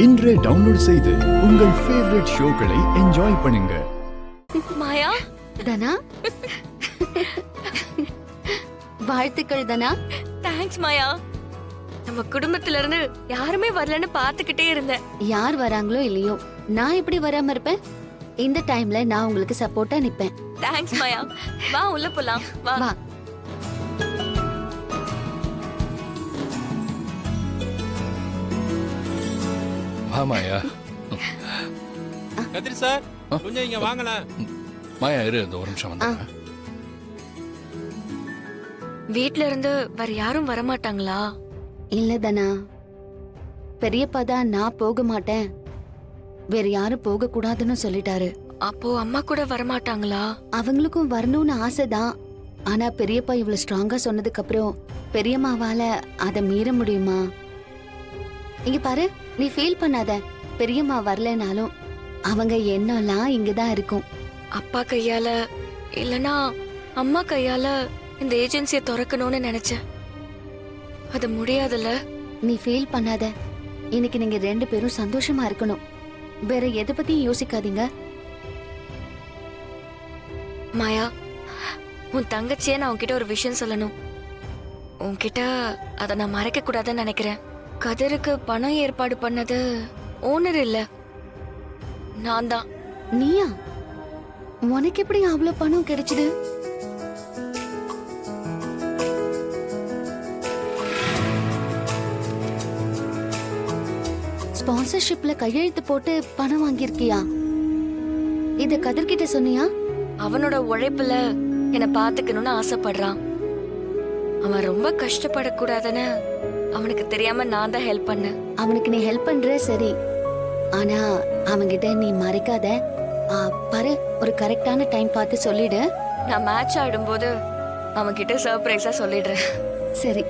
இன்றே டவுன்லோட் செய்து உங்கள் ஃபேவரட் ஷோக்களை என்ஜாய் பண்ணுங்க. மாயா, தனா, வாழ்த்துக்கள் தனா. தேங்க்ஸ் மாயா. நம்ம குடும்பத்துல இருந்து யாருமே வரலன்னு பாத்துக்கிட்டே இருந்தேன். யார் வராங்களோ இல்லையோ, நான் எப்படி வராம இருப்பேன்? இந்த டைம்ல நான் உங்களுக்கு சப்போர்ட்டா நிப்பேன். தேங்க்ஸ் மாயா. வா உள்ள போலாம். வா. வா. மாயா. கதிர் சார், கொஞ்சம் இங்க வாங்கலாம். மாயா இரு, இந்த ஒரு நிமிஷம் வந்து. வீட்ல இருந்து வேற யாரும் வரமாட்டாங்களா? இல்ல தனா, பெரியப்பா தான் நான் போக மாட்டேன், வேற யாரும் போக கூடாதுன்னு சொல்லிட்டாரு. அப்போ அம்மா கூட வரமாட்டாங்களா? அவங்களுக்கும் வரணும்னு ஆசைதான். ஆனா பெரியப்பா இவ்வளவு ஸ்ட்ராங்கா சொன்னதுக்கு அப்புறம் பெரியம்மாவால அதை மீற முடியுமா? இங்க பாரு, நீ ஃபீல் பண்ணாத. பெரியம்மா வரலனாலும் அவங்க எண்ணம்லாம் இங்கதான் இருக்கும். அப்பா கையால இல்லனா அம்மா கையால இந்த ஏஜென்சியை திறக்கணும்னு நினைச்சேன். அது முடியாதுல்ல. நீ ஃபீல் பண்ணாத. இன்னைக்கு நீங்க 2 பேரும் சந்தோஷமா இருக்கணும். வேற எதை பத்தியும் யோசிக்காதீங்க. மாயா, உன் தங்கச்சியே நான் உன்கிட்ட ஒரு விஷயம் சொல்லணும். உன்கிட்ட அதை நான் மறைக்க கூடாதுன்னு நினைக்கிறேன். கதிருக்கு பணம் ஏற்பாடு பண்ணது ஓனர் இல்ல, நான் தான். நீயா? உனக்கு எப்படி அவ்வளவு பணம் கிடைச்சது? ஸ்பான்சர்ஷிப்ல கையெழுத்து போட்டு பணம் வாங்கியிருக்கியா? இத கதிர்கிட்ட சொன்னியா? அவனோட உழைப்புல என்னை பாத்துக்கணும்னு ஆசைப்படுறான். அவன் ரொம்ப கஷ்டப்படக்கூடாதுன்னு அவனுக்கு தெரியாம நான் தான் ஹெல்ப் பண்ணேன். அவனுக்கு நீ ஹெல்ப் பண்ற சரி, ஆனா அவன்கிட்ட நீ மறைக்காத. பாரு, ஒரு கரெக்டான டைம் பார்த்து சொல்லிடு. நான் மேட்ச் ஆடும்போது அவன்கிட்ட சர்ப்ரைஸா சொல்லிடுறேன். சரி.